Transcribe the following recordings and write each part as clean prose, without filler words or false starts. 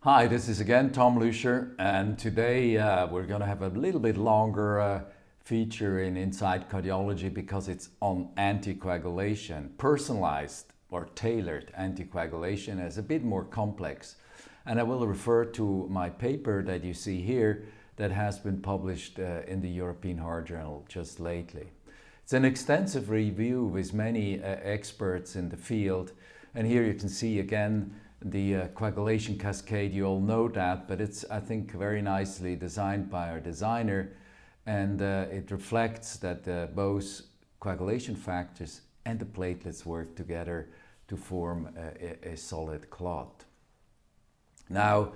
Hi, this is again Tom Lucier, and today we're going to have a little bit longer feature in Inside Cardiology because it's on anticoagulation. Personalized or tailored anticoagulation is a bit more complex. And I will refer to my paper that you see here that has been published in the European Heart Journal just lately. It's an extensive review with many experts in the field, and here you can see again the coagulation cascade. You all know that, but it's, I think, very nicely designed by our designer, and it reflects that both coagulation factors and the platelets work together to form a solid clot. Now,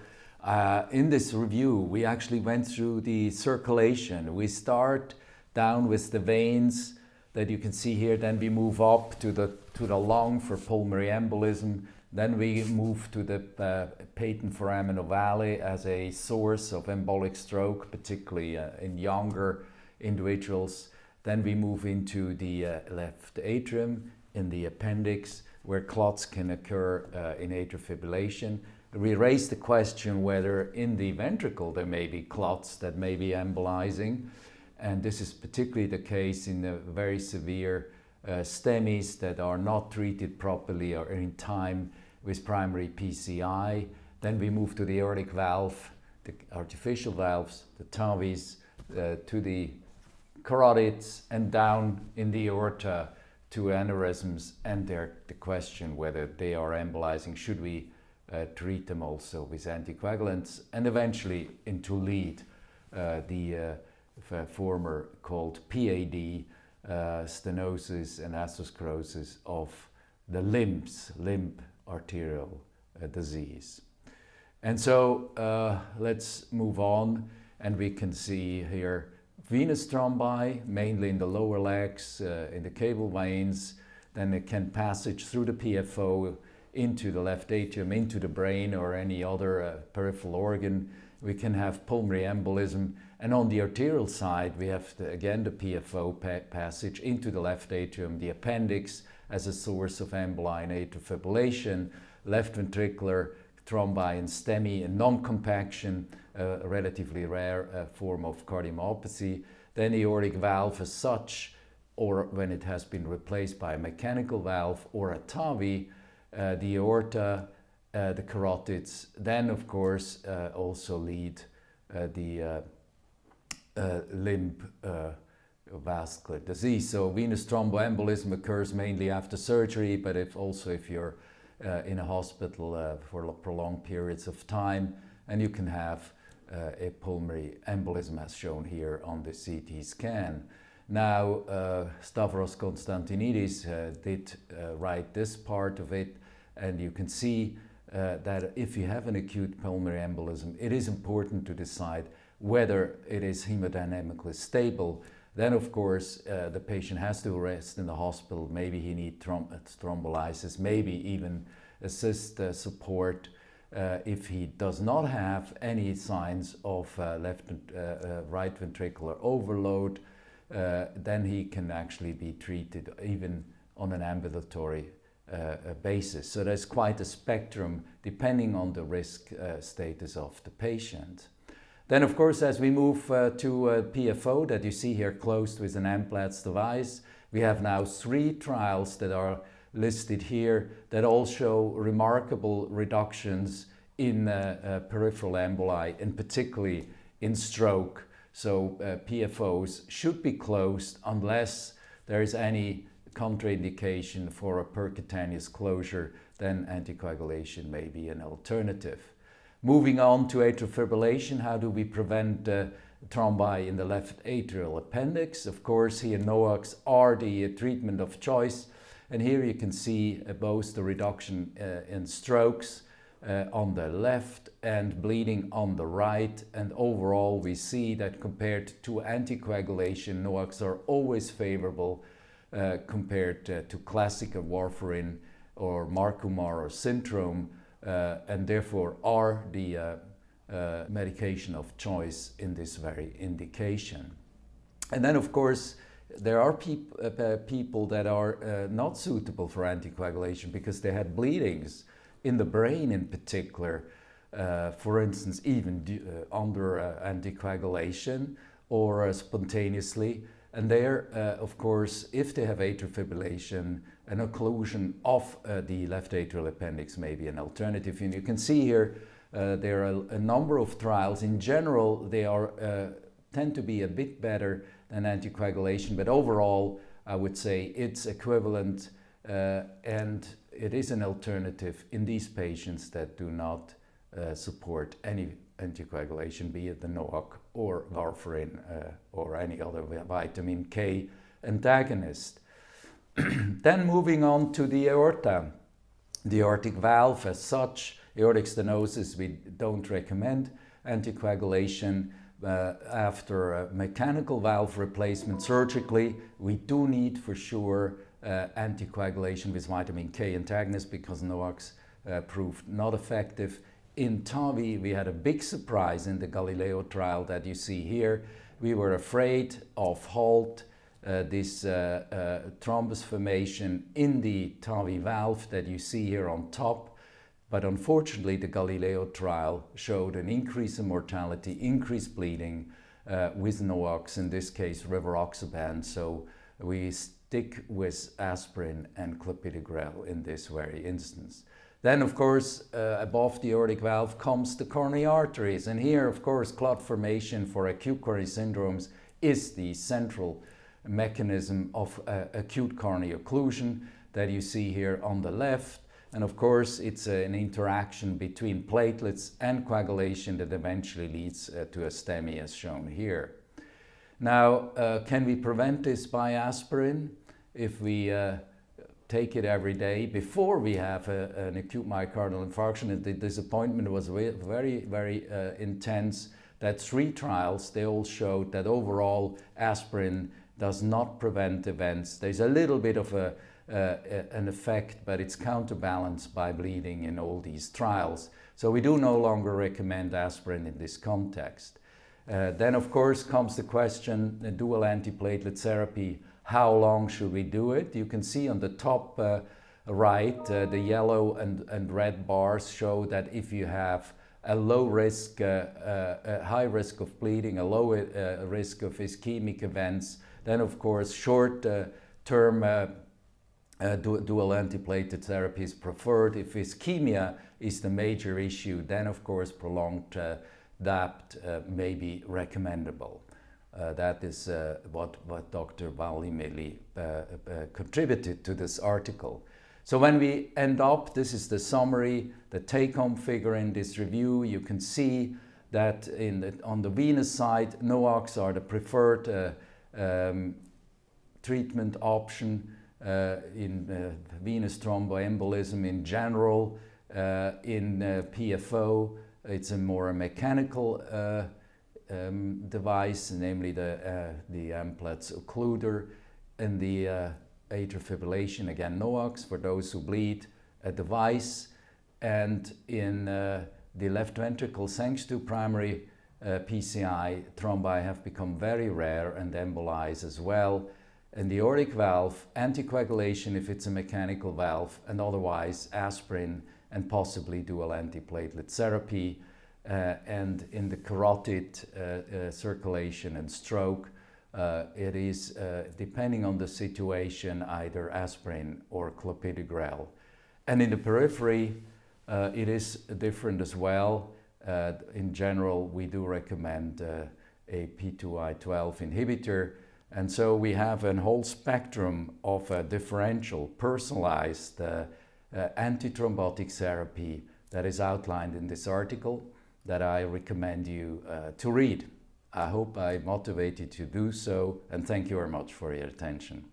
in this review, we actually went through the circulation. We start down with the veins that you can see here, then we move up to the lung for pulmonary embolism. Then we move to the patent foramen ovale as a source of embolic stroke, particularly in younger individuals. Then we move into the left atrium in the appendix, where clots can occur in atrial fibrillation. We raise the question whether in the ventricle there may be clots that may be embolizing, and this is particularly the case in the very severe STEMIs that are not treated properly or in time with primary PCI. Then we move to the aortic valve, the artificial valves, the TAVIs, to the carotids, and down in the aorta to aneurysms, and the question whether they are embolizing. Should we treat them also with anticoagulants? And eventually into lead, the former called PAD, stenosis and atherosclerosis of the limbs, limb arterial disease. And so let's move on, and we can see here venous thrombi, mainly in the lower legs, in the cable veins. Then it can passage through the PFO into the left atrium, into the brain or any other peripheral organ. We can have pulmonary embolism, and on the arterial side we have again the PFO passage into the left atrium, the appendix as a source of emboli and atrial fibrillation, left ventricular thrombi and STEMI and non-compaction, a relatively rare form of cardiomyopathy. Then the aortic valve as such, or when it has been replaced by a mechanical valve or a TAVI, the aorta, the carotids. Then of course also lead the limb vascular disease. So venous thromboembolism occurs mainly after surgery, but if you're in a hospital for prolonged periods of time, and you can have a pulmonary embolism as shown here on the CT scan. Now Stavros Konstantinidis did write this part of it, and you can see that if you have an acute pulmonary embolism, it is important to decide whether it is hemodynamically stable. Then of course the patient has to rest in the hospital. Maybe he needs thrombolysis, maybe even assist support. If he does not have any signs of right ventricular overload, then he can actually be treated even on an ambulatory basis. So there's quite a spectrum depending on the risk status of the patient. Then of course as we move to PFO that you see here closed with an Amplatz device, we have now 3 trials that are listed here that all show remarkable reductions in peripheral emboli, and particularly in stroke. So PFOs should be closed unless there is any contraindication for a percutaneous closure. Then anticoagulation may be an alternative. Moving on to atrial fibrillation, how do we prevent thrombi in the left atrial appendix? Of course, here NOACs are the treatment of choice, and here you can see both the reduction in strokes on the left and bleeding on the right, and overall we see that compared to anticoagulation, NOACs are always favorable compared to classical warfarin or Marcumar or Syndrome, and therefore are the medication of choice in this very indication. And then of course there are people that are not suitable for anticoagulation because they had bleedings in the brain in particular. for instance, even under anticoagulation or spontaneously. And there, of course, if they have atrial fibrillation, an occlusion of the left atrial appendix may be an alternative. And you can see here there are a number of trials. In general, they tend to be a bit better than anticoagulation, but overall, I would say it's equivalent and it is an alternative in these patients that do not support any anticoagulation, be it the NOAC or warfarin or any other vitamin K antagonist. Then moving on to the aorta, the aortic valve as such, aortic stenosis, we don't recommend anticoagulation. After mechanical valve replacement surgically, we do need for sure anticoagulation with vitamin K antagonist because NOACs proved not effective. In TAVI, we had a big surprise in the Galileo trial that you see here. We were afraid of HALT, this thrombus formation in the TAVI valve that you see here on top. But unfortunately, the Galileo trial showed an increase in mortality, increased bleeding with NOACs, in this case rivaroxaban. So we stick with aspirin and clopidogrel in this very instance. Then, of course, above the aortic valve comes the coronary arteries. And here, of course, clot formation for acute coronary syndromes is the central mechanism of acute coronary occlusion that you see here on the left. And of course, it's an interaction between platelets and coagulation that eventually leads to a STEMI as shown here. Now, can we prevent this by aspirin? If we take it every day before we have an acute myocardial infarction, and the disappointment was very, very intense, that 3 trials, they all showed that overall aspirin does not prevent events. There's a little bit of an effect, but it's counterbalanced by bleeding in all these trials. So we do no longer recommend aspirin in this context. Then of course comes the question, the dual antiplatelet therapy, how long should we do it? You can see on the top right, the yellow and red bars show that if you have a low risk, a high risk of bleeding, a low risk of ischemic events, then of course short-term dual antiplatelet therapy is preferred. If ischemia is the major issue, then of course prolonged DAPT may be recommendable. That is what Dr. Vali-Meli contributed to this article. So when we end up, this is the summary, the take-home figure in this review. You can see that on the venous side, NOACs are the preferred treatment option in venous thromboembolism in general. In PFO, it's a more mechanical device, namely the Amplatz occluder. In the atrial fibrillation, again NOACs for those who bleed, a device. And in the left ventricle, thanks to primary PCI, thrombi have become very rare and embolize as well. In the aortic valve, anticoagulation if it's a mechanical valve, and otherwise aspirin and possibly dual antiplatelet therapy. And in the carotid circulation and stroke, it is, depending on the situation, either aspirin or clopidogrel. And in the periphery, it is different as well. In general, we do recommend a P2Y12 inhibitor. And so we have a whole spectrum of differential, personalized antithrombotic therapy that is outlined in this article that I recommend you to read. I hope I motivated you to do so, and thank you very much for your attention.